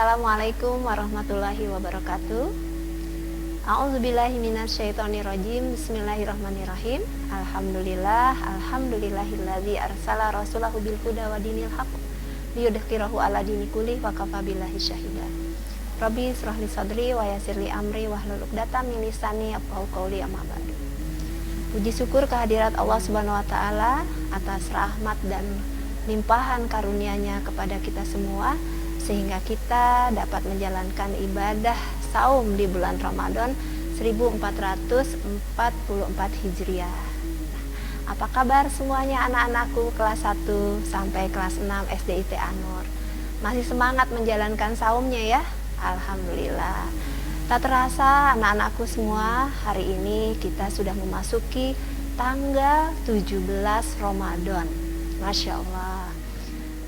Assalamualaikum warahmatullahi wabarakatuh. A'udzubillahi minasyaitonirrajim. Bismillahirrahmanirrahim. Alhamdulillahilladzi arsala rasulahu bil huda wa dinil haqq liyudhhirahu ala dini kulli wa kafa billahi syahida. Rabbi israh li sadri wa yassir li amri wahlul 'uqdatam min lisani yafqahu qawli, amma ba'du. Puji syukur kehadirat Allah Subhanahu wa taala atas rahmat dan limpahan karunia-Nya kepada kita semua, sehingga kita dapat menjalankan ibadah saum di bulan Ramadan 1444 Hijriah. Apa kabar semuanya anak-anakku kelas 1 sampai kelas 6 SDIT Anur? Masih semangat menjalankan saumnya ya? Alhamdulillah. Tak terasa anak-anakku semua, hari ini kita sudah memasuki tanggal 17 Ramadan. Masya Allah.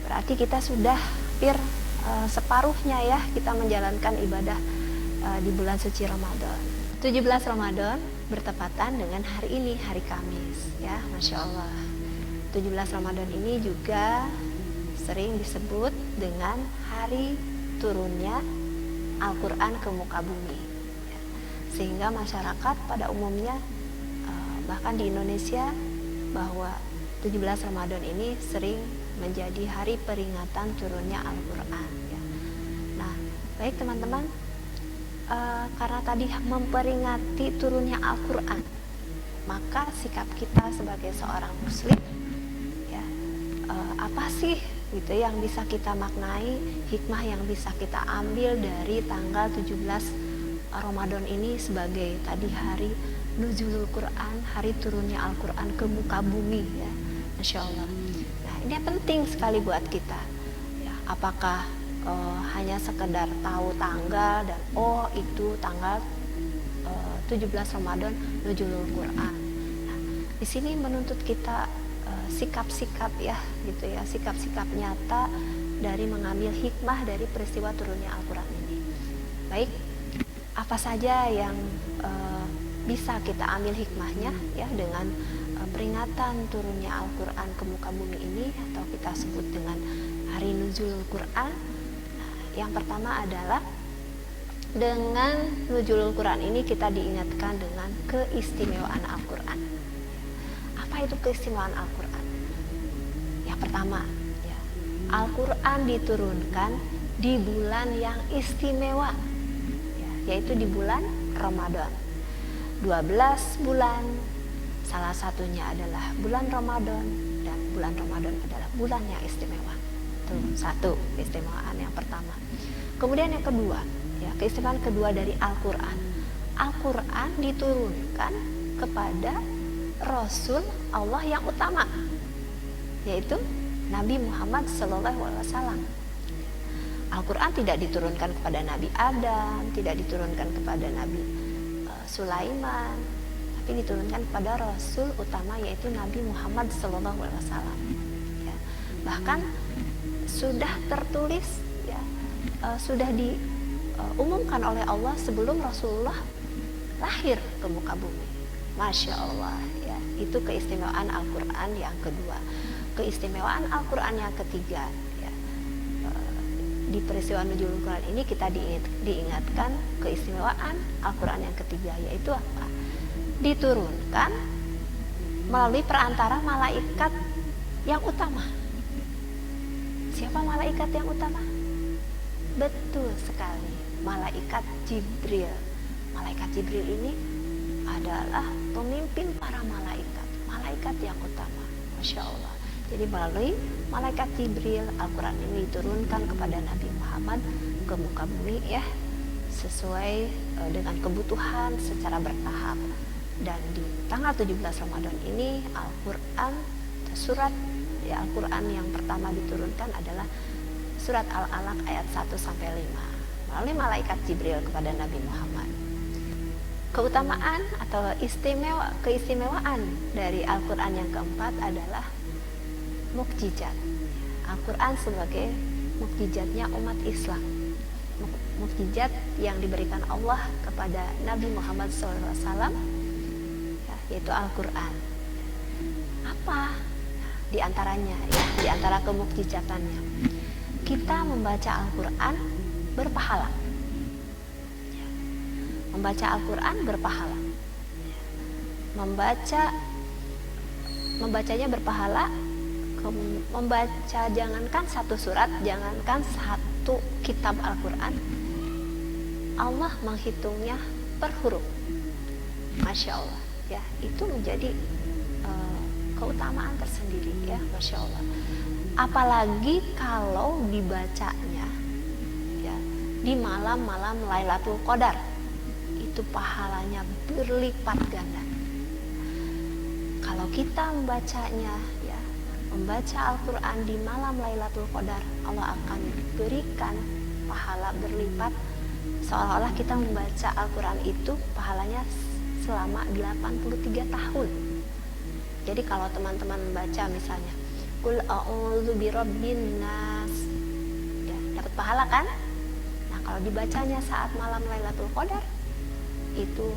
Berarti kita sudah hampir separuhnya ya kita menjalankan ibadah di bulan suci Ramadan. 17 Ramadan bertepatan dengan hari ini, hari Kamis ya, Masya Allah. 17 Ramadan ini juga sering disebut dengan hari turunnya Al-Quran ke muka bumi ya. Sehingga masyarakat pada umumnya bahkan di Indonesia bahwa 17 Ramadan ini sering menjadi hari peringatan turunnya Al-Quran ya. Nah, baik teman-teman, karena tadi memperingati turunnya Al-Quran, maka sikap kita sebagai seorang muslim ya, apa sih gitu yang bisa kita maknai, hikmah yang bisa kita ambil dari tanggal 17 Ramadan ini sebagai tadi hari nuzulul Quran, hari turunnya Al-Quran ke muka bumi ya, Masya Allah. Nah, ini penting sekali buat kita ya. Apakah hanya sekedar tahu tanggal dan itu tanggal 17 Ramadan nuzulul Quran. Nah, di sini menuntut kita sikap-sikap ya gitu ya, sikap-sikap nyata dari mengambil hikmah dari peristiwa turunnya Al-Quran ini. Baik, apa saja yang bisa kita ambil hikmahnya ya dengan peringatan turunnya Al-Quran ke muka bumi ini, atau kita sebut dengan hari nuzulul Quran. Nah, yang pertama adalah dengan nuzulul Quran ini kita diingatkan dengan keistimewaan Al-Quran. Apa itu keistimewaan Al-Quran? Yang pertama ya, Al-Quran diturunkan di bulan yang istimewa ya, yaitu di bulan Ramadan. 12 bulan, salah satunya adalah bulan Ramadan, dan bulan Ramadan adalah bulan yang istimewa. Itu satu keistimewaan yang pertama. Kemudian yang kedua ya, keistimewaan kedua dari Al-Quran. Al-Quran diturunkan kepada Rasul Allah yang utama, yaitu Nabi Muhammad SAW. Al-Quran tidak diturunkan kepada Nabi Adam, tidak diturunkan kepada Nabi Sulaiman, tapi diturunkan kepada Rasul utama, yaitu Nabi Muhammad SAW ya. Bahkan sudah tertulis ya, sudah diumumkan oleh Allah sebelum Rasulullah lahir ke muka bumi. Masya Allah ya. Itu keistimewaan Al-Quran yang kedua. Keistimewaan Al-Quran yang ketiga ya, di peristiwa nuzulul Quran ini kita diingatkan keistimewaan Al-Quran yang ketiga, yaitu apa? Diturunkan melalui perantara malaikat yang utama. Siapa malaikat yang utama? Betul sekali, malaikat Jibril. Malaikat Jibril ini adalah pemimpin para malaikat, malaikat yang utama. Masya Allah. Jadi melalui malaikat Jibril, Al-Quran ini diturunkan kepada Nabi Muhammad ke muka bumi ya, sesuai dengan kebutuhan secara bertahap. Dan di tanggal 17 Ramadan ini Al-Quran, surat ya, Al-Quran yang pertama diturunkan adalah surat Al-Alaq ayat 1-5 melalui malaikat Jibril kepada Nabi Muhammad. Keutamaan atau keistimewaan dari Al-Quran yang keempat adalah mukjizat. Al-Quran sebagai mukjizatnya umat Islam, mukjizat yang diberikan Allah kepada Nabi Muhammad SAW ya, yaitu Al-Quran. Apa di antaranya ya, di antara kemukjizatannya? Kita membaca Al-Quran berpahala. Membaca Al-Quran berpahala. Membacanya berpahala. Membaca jangankan satu surat, jangankan satu kitab Al-Quran, Allah menghitungnya per huruf. Masya Allah, ya, itu menjadi keutamaan tersendiri, ya, Masya Allah. Apalagi kalau dibacanya, ya, di malam-malam Lailatul Qadar, itu pahalanya berlipat ganda. Kalau kita membacanya, ya, membaca Al-Quran di malam Lailatul Qadar, Allah akan berikan pahala berlipat, seolah-olah kita membaca Al-Quran itu pahalanya selama 83 tahun. Jadi kalau teman-teman membaca misalnya Qul a'udzu birabbin nas, ya, dapat pahala kan? Nah, kalau dibacanya saat malam Lailatul Qadar, itu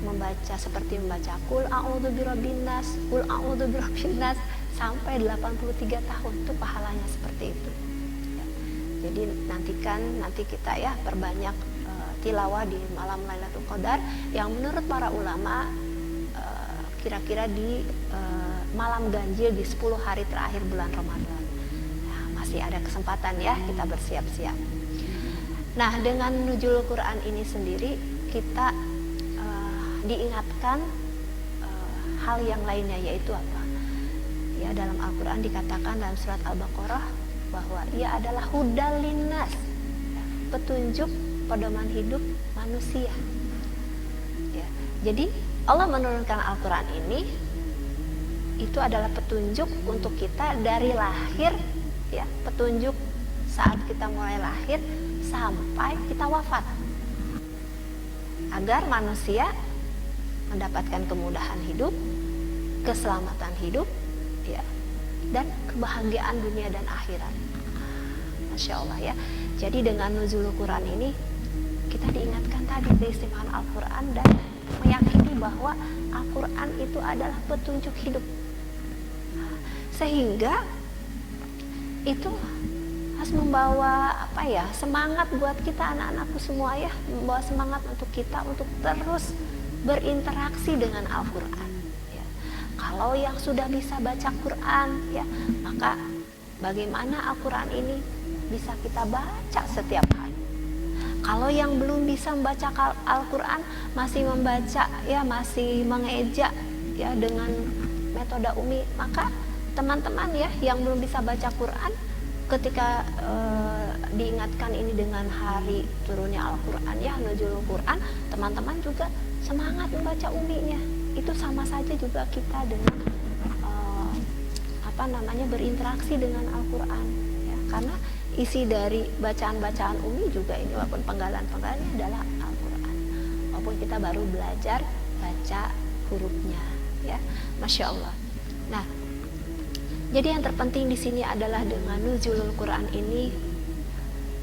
membaca seperti membaca Qul a'udzu birabbin nas, Qul a'udzu birabbin nas sampai 83 tahun, itu pahalanya seperti itu. Ya. Jadi nanti kita ya perbanyak tilawah di malam Lailatul Qadar yang menurut para ulama kira-kira di malam ganjil di 10 hari terakhir bulan Ramadan. Nah, masih ada kesempatan ya kita bersiap-siap. Nah, dengan nuzul Quran ini sendiri kita diingatkan hal yang lainnya, yaitu apa? Ya, dalam Al-Quran dikatakan dalam surat Al-Baqarah bahwa ia adalah hudal linnas, petunjuk pedoman hidup manusia. Ya, jadi Allah menurunkan Al-Quran ini itu adalah petunjuk untuk kita dari lahir, ya, petunjuk saat kita mulai lahir sampai kita wafat, agar manusia mendapatkan kemudahan hidup, keselamatan hidup, ya, dan kebahagiaan dunia dan akhirat. Masya Allah, ya. Jadi dengan nuzul Quran ini kita diingatkan tadi keistimewaan Al-Quran dan meyakini bahwa Al-Quran itu adalah petunjuk hidup, sehingga itu harus membawa apa ya, semangat buat kita anak-anakku semua, ya, membawa semangat untuk kita untuk terus berinteraksi dengan Al-Quran, ya. Kalau yang sudah bisa baca Quran, ya, maka bagaimana Al-Quran ini bisa kita baca setiap hari. Kalau yang belum bisa membaca Al-Quran, masih membaca, ya, masih mengeja, ya, dengan metode Umi, maka teman-teman, ya, yang belum bisa baca Quran, ketika diingatkan ini dengan hari turunnya Al-Quran, ya, nuzul Quran, teman-teman juga semangat membaca Uminya. Itu sama saja juga kita dengan berinteraksi dengan Al-Quran, ya, karena isi dari bacaan-bacaan Umi juga ini, walaupun penggalan-penggalannya adalah Al-Quran, walaupun kita baru belajar baca hurufnya, ya, Masya Allah. Nah, jadi yang terpenting di sini adalah dengan nuzulul Quran ini,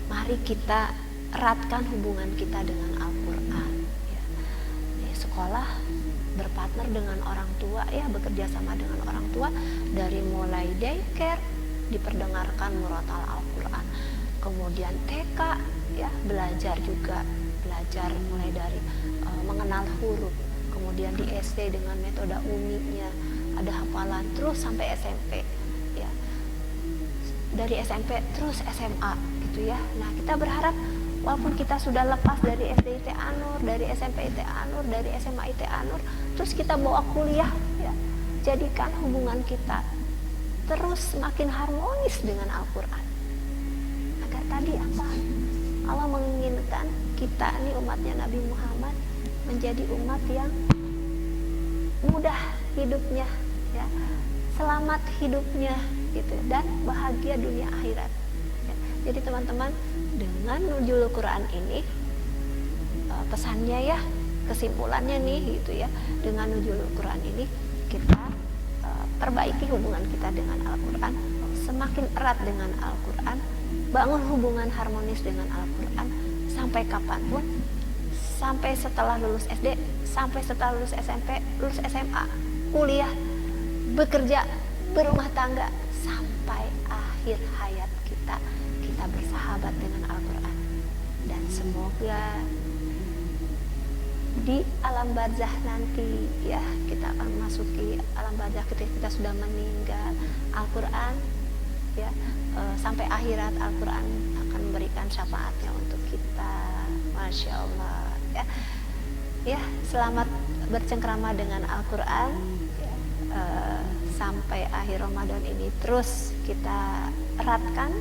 mari kita eratkan hubungan kita dengan Al-Quran, ya. Di sekolah berpartner dengan orang tua, ya, bekerja sama dengan orang tua, dari mulai daycare diperdengarkan murotal Al-Quran, kemudian TK, ya, belajar mulai dari mengenal huruf, kemudian di SD dengan metode Uminya ada hafalan, terus sampai SMP, ya, dari SMP terus SMA, gitu ya. Nah, kita berharap walaupun kita sudah lepas dari SD IT Anur, dari SMP IT Anur, dari SMA IT Anur, terus kita bawa kuliah, ya, jadikan hubungan kita terus semakin harmonis dengan Al-Quran, agar tadi apa, Allah menginginkan kita ini umatnya Nabi Muhammad menjadi umat yang mudah hidupnya, ya, selamat hidupnya, gitu, dan bahagia dunia akhirat, ya. Jadi teman-teman, dengan nuzul Quran ini, pesannya, ya, kesimpulannya nih, gitu ya, dengan nuzul Quran ini kita perbaiki hubungan kita dengan Al-Quran, semakin erat dengan Al-Quran, bangun hubungan harmonis dengan Al-Quran sampai kapanpun, sampai setelah lulus SD, sampai setelah lulus SMP, lulus SMA, kuliah, bekerja, berumah tangga, sampai akhir hayat kita, kita bersahabat dengan Al-Quran. Dan semoga di alam barzah nanti ya, kita akan memasuki alam barzah ketika kita sudah meninggal, Al-Quran ya, sampai akhirat Al-Quran akan memberikan syafaatnya untuk kita. Masya Allah ya. Ya, selamat bercengkrama dengan Al-Quran ya, sampai akhir Ramadan ini terus kita eratkan.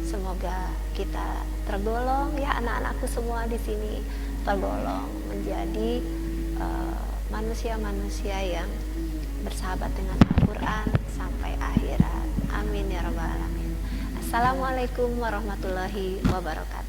Semoga kita tergolong ya, anak-anakku semua di sini tergolong menjadi manusia-manusia yang bersahabat dengan Al-Quran sampai akhirat. Amin ya rabbal alamin. Assalamualaikum warahmatullahi wabarakatuh.